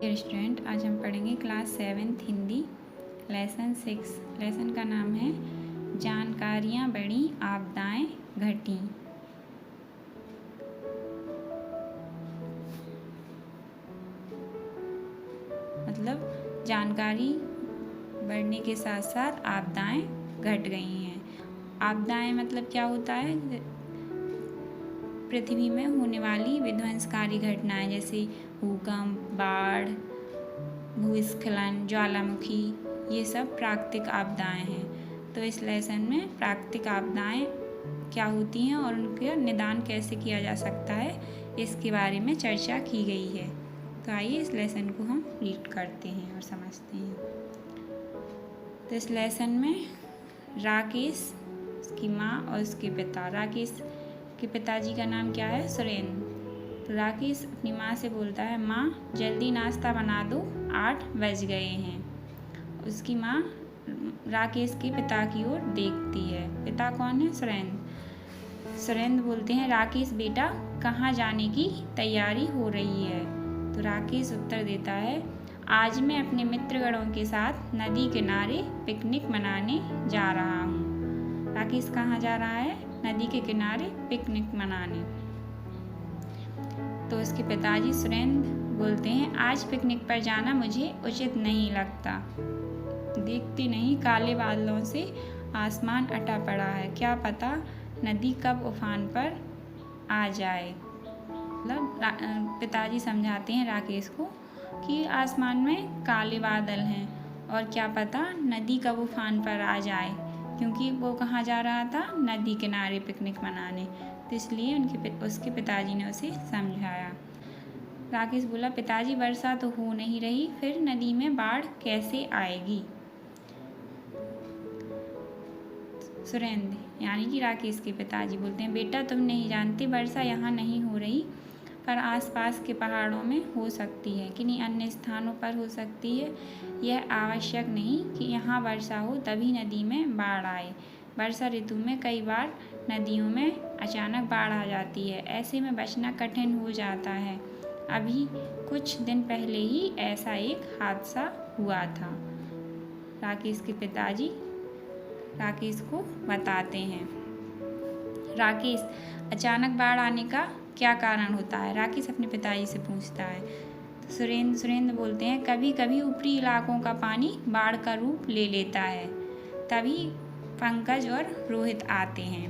Dear student, आज हम पढ़ेंगे class 7th Hindi lesson 6। Lesson का नाम है जानकारियाँ बढ़ी आपदाएं घटी। मतलब जानकारी बढ़ने के साथ साथ आपदाएं घट गई हैं। आपदाएं मतलब क्या होता है? पृथ्वी में होने वाली विध्वंसकारी घटनाएं जैसे भूकंप, बाढ़, भूस्खलन, ज्वालामुखी, ये सब प्राकृतिक आपदाएं हैं। तो इस लेसन में प्राकृतिक आपदाएं क्या होती हैं और उनका निदान कैसे किया जा सकता है, इसके बारे में चर्चा की गई है। तो आइए इस लेसन को हम रीड करते हैं और समझते हैं। तो इस लेसन में राकेश, उसकी माँ और उसके पिता। राकेश के पिताजी का नाम क्या है? सुरेंद्र। तो राकेश अपनी माँ से बोलता है, माँ जल्दी नाश्ता बना दो, 8 बज गए हैं। उसकी माँ राकेश के पिता की ओर देखती है। पिता कौन है? सुरेंद्र। सुरेंद्र बोलते हैं, राकेश बेटा कहाँ जाने की तैयारी हो रही है? तो राकेश उत्तर देता है, आज मैं अपने मित्रगणों के साथ नदी किनारे पिकनिक मनाने जा रहा हूँ। राकेश कहाँ जा रहा है? नदी के किनारे पिकनिक मनाने। तो उसके पिताजी सुरेंद्र बोलते हैं, आज पिकनिक पर जाना मुझे उचित नहीं लगता। देखती नहीं, काले बादलों से आसमान अटा पड़ा है, क्या पता नदी कब उफान पर आ जाए। मतलब पिताजी समझाते हैं राकेश को कि आसमान में काले बादल हैं और क्या पता नदी कब उफान पर आ जाए, क्योंकि वो कहाँ जा रहा था? नदी किनारे पिकनिक मनाने। तो इसलिए उसके पिताजी ने उसे समझाया। राकेश बोला, पिताजी वर्षा तो हो नहीं रही, फिर नदी में बाढ़ कैसे आएगी? सुरेंद्र यानी कि राकेश के पिताजी बोलते हैं, बेटा तुम नहीं जानते, वर्षा यहाँ नहीं हो रही, पर आसपास के पहाड़ों में हो सकती है, किन्हीं अन्य स्थानों पर हो सकती है। यह आवश्यक नहीं कि यहाँ वर्षा हो तभी नदी में बाढ़ आए। वर्षा ऋतु में कई बार नदियों में अचानक बाढ़ आ जाती है, ऐसे में बचना कठिन हो जाता है। अभी कुछ दिन पहले ही ऐसा एक हादसा हुआ था। राकेश के पिताजी राकेश को बताते हैं। राकेश, अचानक बाढ़ आने का क्या कारण होता है? राकेश अपने पिताजी से पूछता है। तो सुरेंद्र बोलते हैं, कभी कभी ऊपरी इलाकों का पानी बाढ़ का रूप ले लेता है। तभी पंकज और रोहित आते हैं।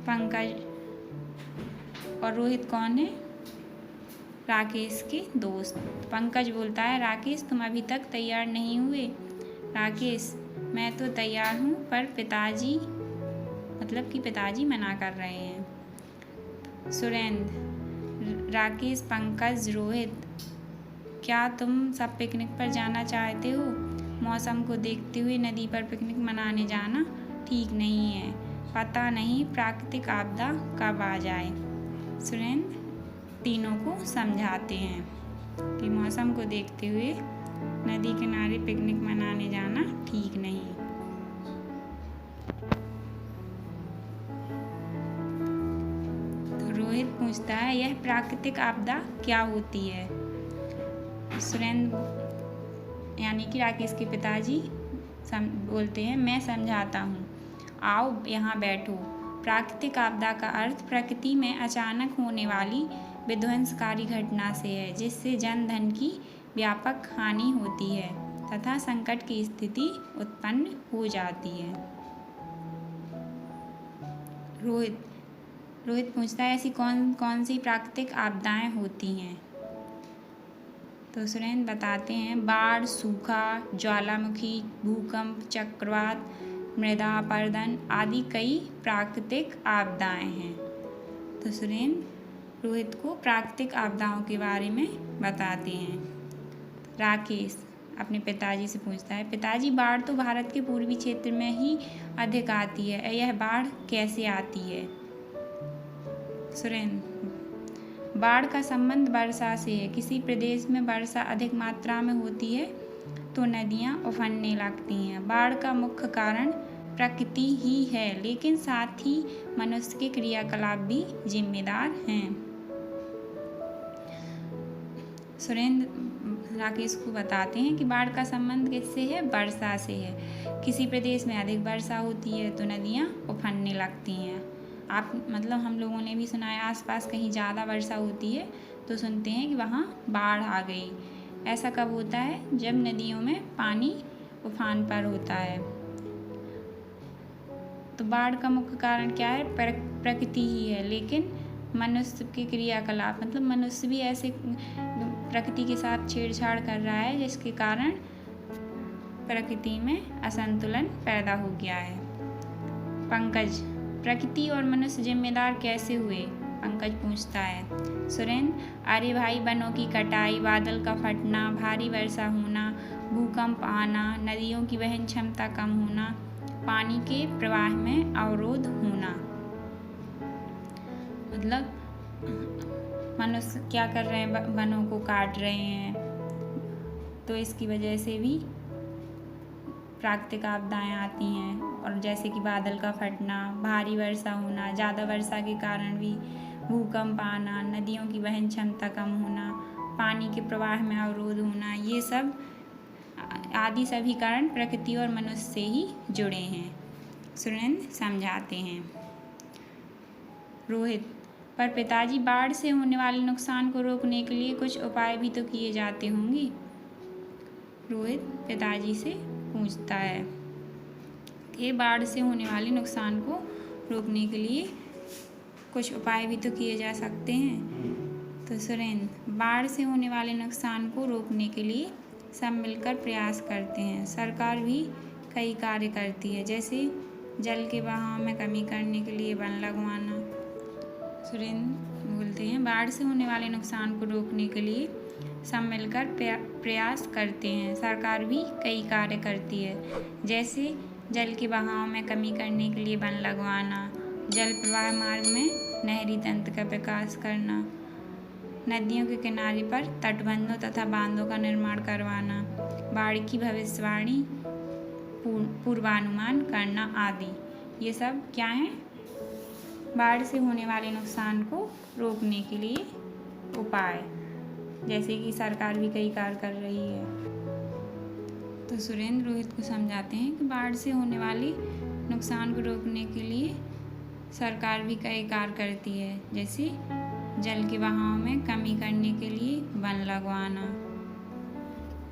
पंकज और रोहित कौन है? राकेश के दोस्त। पंकज बोलता है, राकेश तुम अभी तक तैयार नहीं हुए? राकेश, मैं तो तैयार हूँ, पर पिताजी मतलब कि पिताजी मना कर रहे हैं। सुरेंद्र, राकेश, पंकज, रोहित, क्या तुम सब पिकनिक पर जाना चाहते हो? मौसम को देखते हुए नदी पर पिकनिक मनाने जाना ठीक नहीं है, पता नहीं प्राकृतिक आपदा कब आ जाए। सुरेंद्र तीनों को समझाते हैं कि मौसम को देखते हुए नदी किनारे पिकनिक मनाने जाना ठीक नहीं। तो रोहित पूछता है, यह प्राकृतिक आपदा क्या होती है? सुरेंद्र यानी कि राकेश के पिताजी बोलते हैं, मैं समझाता हूँ, आओ यहाँ बैठो। प्राकृतिक आपदा का अर्थ प्रकृति में अचानक होने वाली विध्वंसकारी घटना से है, जिससे जन धन की व्यापक हानि होती है तथा संकट की स्थिति उत्पन्न हो जाती है। रोहित पूछता है, ऐसी कौन कौन सी प्राकृतिक आपदाएं होती हैं? तो सुरेंद्र बताते हैं, बाढ़, सूखा, ज्वालामुखी, भूकंप, चक्रवात, मृदा अपरदन आदि कई प्राकृतिक आपदाएं हैं। तो सुरेंद्र रोहित को प्राकृतिक आपदाओं के बारे में बताते हैं। राकेश अपने पिताजी से पूछता है, पिताजी बाढ़ तो भारत के पूर्वी क्षेत्र में ही अधिक आती है, यह बाढ़ कैसे आती है? सुरेंद्र, बाढ़ का संबंध वर्षा से है। किसी प्रदेश में वर्षा अधिक मात्रा में होती है तो नदियाँ उफनने लगती हैं। बाढ़ का मुख्य कारण प्रकृति ही है, लेकिन साथ ही मनुष्य के क्रियाकलाप भी जिम्मेदार हैं। सुरेंद्र राकेश को बताते हैं कि बाढ़ का संबंध किससे है? वर्षा से है। किसी प्रदेश में अधिक वर्षा होती है तो नदियाँ उफनने लगती हैं। आप मतलब हम लोगों ने भी सुना है, आसपास कहीं ज़्यादा वर्षा होती है तो सुनते हैं कि वहाँ बाढ़ आ गई। ऐसा कब होता है? जब नदियों में पानी उफान पर होता है। तो बाढ़ का मुख्य कारण क्या है? प्रकृति ही है, लेकिन मनुष्य के क्रियाकलाप, मतलब मनुष्य भी ऐसे प्रकृति के साथ छेड़छाड़ कर रहा है जिसके कारण प्रकृति में असंतुलन पैदा हो गया है। पंकज, प्रकृति और मनुष्य जिम्मेदार कैसे हुए? पंकज पूछता है। सुरेंद्र, अरे भाई, वनों की कटाई, बादल का फटना, भारी वर्षा होना, भूकंप आना, नदियों की वहन क्षमता कम होना, पानी के प्रवाह में अवरोध होना। मतलब मनुष्य क्या कर रहे हैं? वनों को काट रहे हैं, तो इसकी वजह से भी प्राकृतिक आपदाएं आती हैं। और जैसे कि बादल का फटना, भारी वर्षा होना, ज़्यादा वर्षा के कारण भी भूकंप आना, नदियों की वहन क्षमता कम होना, पानी के प्रवाह में अवरोध होना, ये सब आदि सभी कारण प्रकृति और मनुष्य से ही जुड़े हैं। सुरेंद्र समझाते हैं। रोहित, पर पिताजी, बाढ़ से होने वाले नुकसान को रोकने के लिए कुछ उपाय भी तो किए जाते होंगे? रोहित पिताजी से पूछता है कि बाढ़ से होने वाले नुकसान को रोकने के लिए कुछ उपाय भी तो किए जा सकते हैं। तो सुरेंद्र, बाढ़ से होने वाले नुकसान को रोकने के लिए सब मिलकर प्रयास करते हैं। सरकार भी कई कार्य करती है, जैसे जल के बहाव में कमी करने के लिए वन लगवाना। सुरेंद्र बोलते हैं, बाढ़ से होने वाले नुकसान को रोकने के लिए सब मिलकर प्रयास करते हैं। सरकार भी कई कार्य करती है, जैसे जल के बहाव में कमी करने के लिए वन लगवाना, जल प्रवाह मार्ग में नहरी तंत्र का विकास करना, नदियों के किनारे पर तटबंधों तथा बांधों का निर्माण करवाना, बाढ़ की भविष्यवाणी, पूर्वानुमान करना आदि। ये सब क्या है? बाढ़ से होने वाले नुकसान को रोकने के लिए उपाय, जैसे कि सरकार भी कई कार्य कर रही है। तो सुरेंद्र रोहित को समझाते हैं कि बाढ़ से होने वाले नुकसान को रोकने के लिए सरकार भी कई कार्य करती है, जैसे जल के बहाव में कमी करने के लिए वन लगवाना,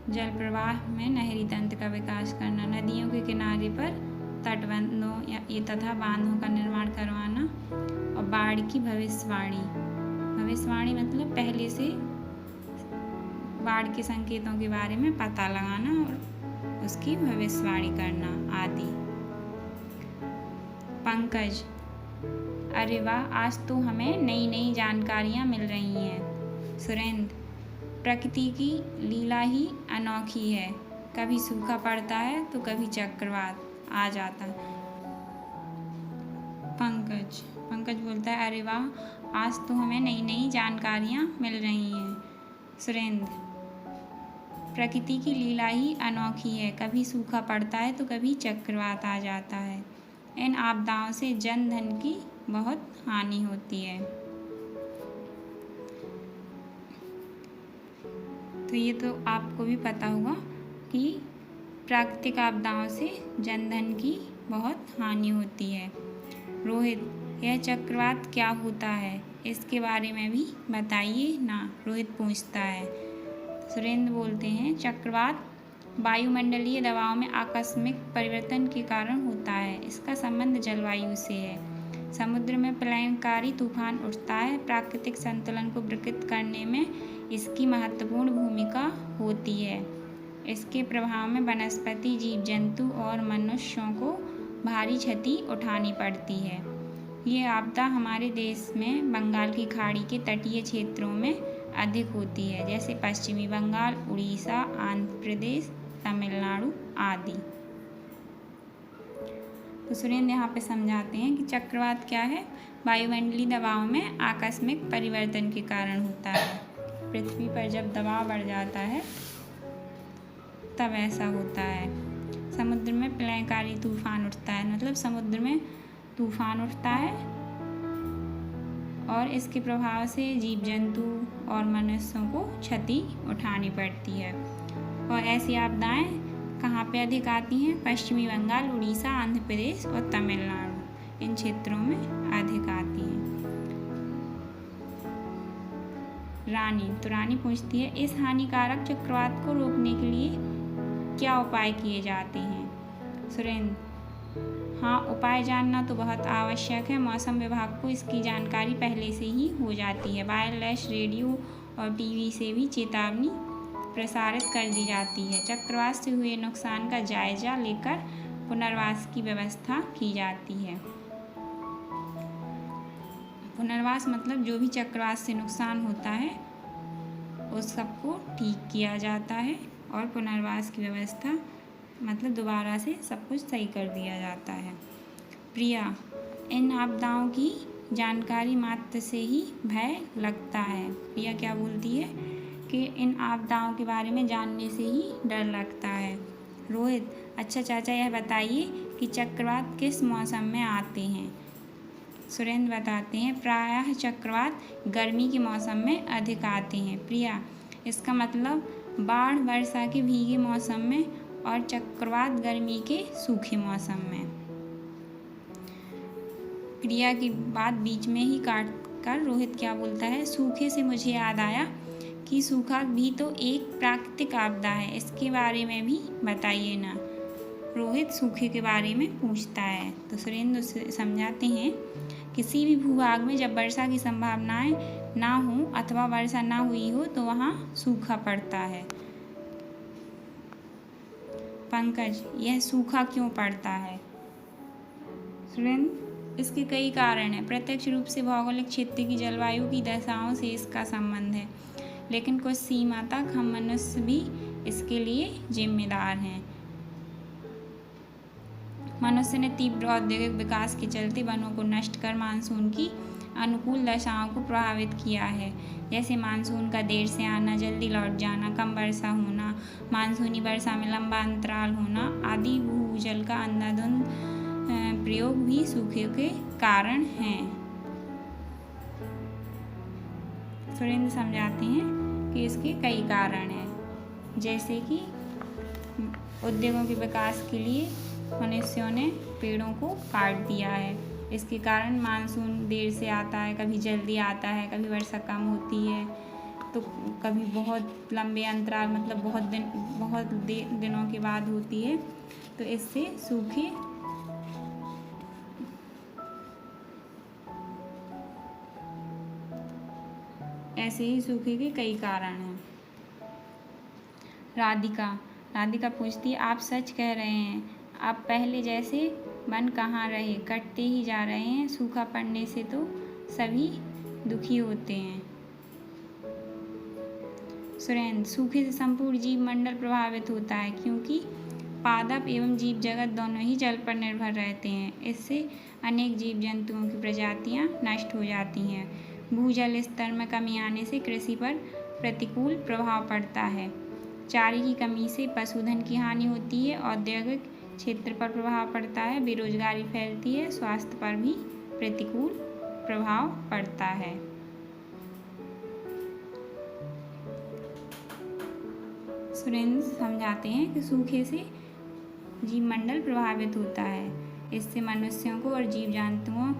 जल प्रवाह में नहरी तंत्र का विकास करना, नदियों के किनारे पर तटबंधों तथा बांधों का निर्माण करवाना, और बाढ़ की भविष्यवाणी मतलब पहले से बाढ़ के संकेतों के बारे में पता लगाना और उसकी भविष्यवाणी करना आदि। पंकज, अरे वाह, आज तो हमें नई नई जानकारियाँ मिल रही हैं। सुरेंद्र, प्रकृति की लीला ही अनोखी है, कभी सूखा पड़ता है तो कभी चक्रवात आ जाता है। पंकज बोलता है, अरे वाह, आज तो हमें नई नई जानकारियाँ मिल रही हैं। सुरेंद्र, प्रकृति की लीला ही अनोखी है, कभी सूखा पड़ता है तो कभी चक्रवात आ जाता है। इन आपदाओं से जन धन की बहुत हानि होती है। तो ये तो आपको भी पता होगा कि प्राकृतिक आपदाओं से जन धन की बहुत हानि होती है। रोहित, यह चक्रवात क्या होता है? इसके बारे में भी बताइए ना, रोहित पूछता है। सुरेंद्र बोलते हैं, चक्रवात वायुमंडलीय दबाव में आकस्मिक परिवर्तन के कारण होता है। इसका संबंध जलवायु से है। समुद्र में प्रलयंकारी तूफान उठता है। प्राकृतिक संतुलन को विकृत करने में इसकी महत्वपूर्ण भूमिका होती है। इसके प्रभाव में वनस्पति, जीव जंतु और मनुष्यों को भारी क्षति उठानी पड़ती है। ये आपदा हमारे देश में बंगाल की खाड़ी के तटीय क्षेत्रों में अधिक होती है, जैसे पश्चिमी बंगाल, उड़ीसा, आंध्र प्रदेश, तमिलनाडु आदि। तो सुरेंद्र यहाँ पे समझाते हैं कि चक्रवात क्या है? वायुमंडलीय दबाव में आकस्मिक परिवर्तन के कारण होता है। पृथ्वी पर जब दबाव बढ़ जाता है तब ऐसा होता है। समुद्र में प्रलयंकारी तूफान उठता है, मतलब समुद्र में तूफान उठता है और इसके प्रभाव से जीव जंतु और मनुष्यों को क्षति उठानी पड़ती है। और ऐसी आपदाएं कहाँ पे अधिक आती हैं? पश्चिमी बंगाल, उड़ीसा, आंध्र प्रदेश और तमिलनाडु, इन क्षेत्रों में अधिक आती हैं। रानी पूछती है, इस हानिकारक चक्रवात को रोकने के लिए क्या उपाय किए जाते हैं? सुरेंद्र, हाँ, उपाय जानना तो बहुत आवश्यक है। मौसम विभाग को इसकी जानकारी पहले से ही हो जाती है। वायरलेस रेडियो और टीवी से भी चेतावनी प्रसारित कर दी जाती है। चक्रवात से हुए नुकसान का जायजा लेकर पुनर्वास की व्यवस्था की जाती है। पुनर्वास मतलब जो भी चक्रवात से नुकसान होता है उस सबको ठीक किया जाता है, और पुनर्वास की व्यवस्था मतलब दोबारा से सब कुछ सही कर दिया जाता है। प्रिया, इन आपदाओं की जानकारी मात्र से ही भय लगता है। प्रिया क्या बोलती है कि इन आपदाओं के बारे में जानने से ही डर लगता है। रोहित, अच्छा चाचा, यह बताइए कि चक्रवात किस मौसम में आते हैं? सुरेंद्र बताते हैं, प्रायः चक्रवात गर्मी के मौसम में अधिक आते हैं। प्रिया, इसका मतलब बाढ़ वर्षा के भीगे मौसम में और चक्रवात गर्मी के सूखे मौसम में। प्रिया की बात बीच में ही काट कर रोहित क्या बोलता है, सूखे से मुझे याद आया कि सूखा भी तो एक प्राकृतिक आपदा है, इसके बारे में भी बताइए ना। रोहित सूखे के बारे में पूछता है तो सुरेंद्र उसे समझाते हैं, किसी भी भूभाग में जब वर्षा की संभावनाएं ना हो अथवा वर्षा ना हुई हो तो वहाँ सूखा पड़ता है। पंकज, यह सूखा क्यों पड़ता है? सुरेंद्र, इसके कई कारण हैं। प्रत्यक्ष रूप से भौगोलिक क्षेत्र की जलवायु की दशाओं से इसका संबंध है, लेकिन कुछ सीमा तक हम मनुष्य भी इसके लिए जिम्मेदार हैं। मनुष्य ने तीव्र औद्योगिक विकास के चलते वनों को नष्ट कर मानसून की अनुकूल दशाओं को प्रभावित किया है, जैसे मानसून का देर से आना, जल्दी लौट जाना, कम वर्षा होना, मानसूनी वर्षा में लंबा अंतराल होना आदि। भूजल का अंधाधुंध प्रयोग भी सूखे के कारण हैं। सुरेंद्र समझाते हैं कि इसके कई कारण हैं, जैसे कि उद्योगों के विकास के लिए मनुष्यों ने पेड़ों को काट दिया है, इसके कारण मानसून देर से आता है, कभी जल्दी आता है, कभी वर्षा कम होती है, तो कभी बहुत लंबे अंतराल मतलब बहुत दिनों के बाद होती है। तो इससे सूखे ऐसे ही सूखे के कई कारण हैं। राधिका पूछती है, आप सच कह रहे हैं, आप पहले जैसे वन कहाँ रहे, कटते ही जा रहे हैं। सूखा पड़ने से तो सभी दुखी होते हैं। सुरेंद्र, सूखे से संपूर्ण जीव मंडल प्रभावित होता है, क्योंकि पादप एवं जीव जगत दोनों ही जल पर निर्भर रहते हैं। इससे अनेक जीव जंतुओं की प्रजातियां नष्ट हो जाती हैं। भूजल स्तर में कमी आने से कृषि पर प्रतिकूल प्रभाव पड़ता है। चारे की कमी से पशुधन की हानि होती है। औद्योगिक क्षेत्र पर प्रभाव पड़ता है, बेरोजगारी फैलती है, स्वास्थ्य पर भी प्रतिकूल प्रभाव पड़ता है। सुरेंद्र समझाते हैं कि सूखे से जीव मंडल प्रभावित होता है, इससे मनुष्यों को और जीव जंतुओं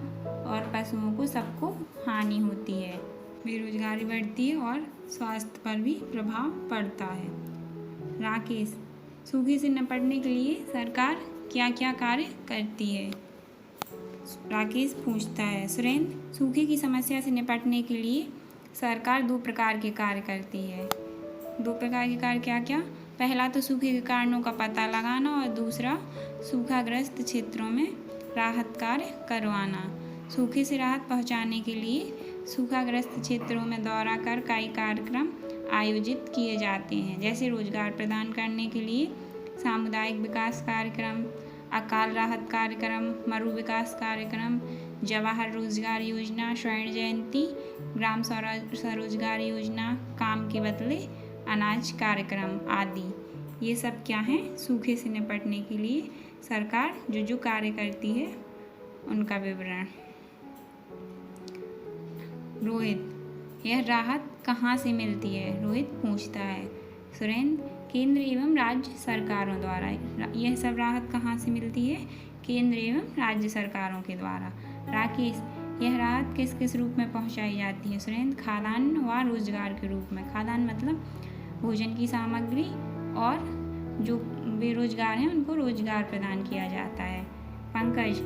और पशुओं को सबको हानि होती है, बेरोजगारी बढ़ती है और स्वास्थ्य पर भी प्रभाव पड़ता है। राकेश, सूखे से निपटने के लिए सरकार क्या क्या कार्य करती है? राकेश पूछता है। सुरेंद्र, सूखे की समस्या से निपटने के लिए सरकार 2 प्रकार के कार्य करती है। 2 प्रकार के कार्य क्या क्या? पहला तो सूखे के कारणों का पता लगाना और दूसरा सूखाग्रस्त क्षेत्रों में राहत कार्य करवाना। सूखे से राहत पहुंचाने के लिए सूखाग्रस्त क्षेत्रों में दौरा कर कई कार्यक्रम आयोजित किए जाते हैं, जैसे रोजगार प्रदान करने के लिए सामुदायिक विकास कार्यक्रम, अकाल राहत कार्यक्रम, मरु विकास कार्यक्रम, जवाहर रोजगार योजना, स्वर्ण जयंती, ग्राम स्वरोजगार योजना, काम के बदले अनाज कार्यक्रम आदि। ये सब क्या हैं? सूखे से निपटने के लिए सरकार जो कार्य करती है उनका विवरण। रोहित, यह राहत कहाँ से मिलती है? रोहित पूछता है। सुरेंद्र, केंद्र एवं राज्य सरकारों द्वारा। यह सब राहत कहाँ से मिलती है? केंद्र एवं राज्य सरकारों के द्वारा। राकेश, यह राहत किस किस रूप में पहुँचाई जाती है? सुरेंद्र, खाद्यान्न व रोजगार के रूप में। खाद्यान्न मतलब भोजन की सामग्री, और जो बेरोजगार हैं उनको रोजगार प्रदान किया जाता है। पंकज,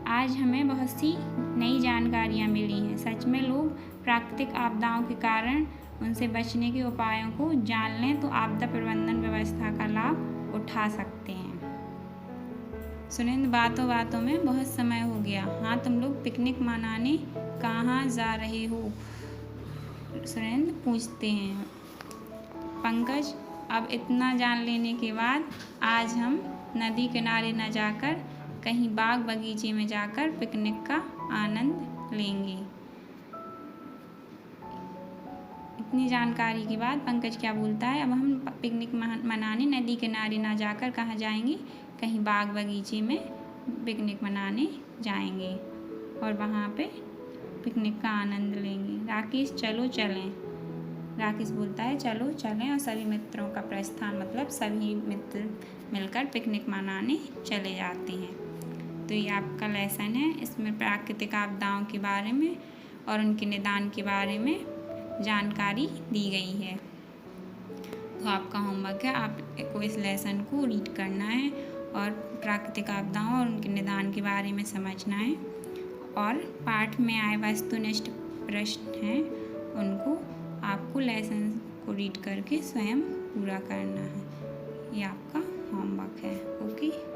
आज हमें बहुत सी नई जानकारियाँ मिली हैं। सच में लोग प्राकृतिक आपदाओं के कारण उनसे बचने के उपायों को जान लें तो आपदा प्रबंधन व्यवस्था का लाभ उठा सकते हैं। सुरेंद्र, बातों बातों में बहुत समय हो गया। हाँ, तुम लोग पिकनिक मनाने कहाँ जा रहे हो? सुरेंद्र पूछते हैं। पंकज, अब इतना जान लेने के बाद आज हम नदी किनारे न जाकर कहीं बाग बगीचे में जाकर पिकनिक का आनंद लेंगे। इतनी जानकारी के बाद पंकज क्या बोलता है, अब हम पिकनिक मनाने नदी किनारे ना जाकर कहाँ जाएंगे? कहीं बाग बगीचे में पिकनिक मनाने जाएंगे और वहाँ पे पिकनिक का आनंद लेंगे। राकेश, चलो चलें। राकेश बोलता है चलो चलें, और सभी मित्रों का प्रस्थान मतलब सभी मित्र मिलकर पिकनिक मनाने चले जाते हैं। तो ये आपका लेसन है, इसमें प्राकृतिक आपदाओं के बारे में और उनके निदान के बारे में जानकारी दी गई है। तो आपका होमवर्क है, आपको इस लेसन को रीड करना है और प्राकृतिक आपदाओं और उनके निदान के बारे में समझना है, और पाठ में आए वस्तुनिष्ठ प्रश्न हैं उनको आपको लेसन को रीड करके स्वयं पूरा करना है। ये आपका होमवर्क है। ओके।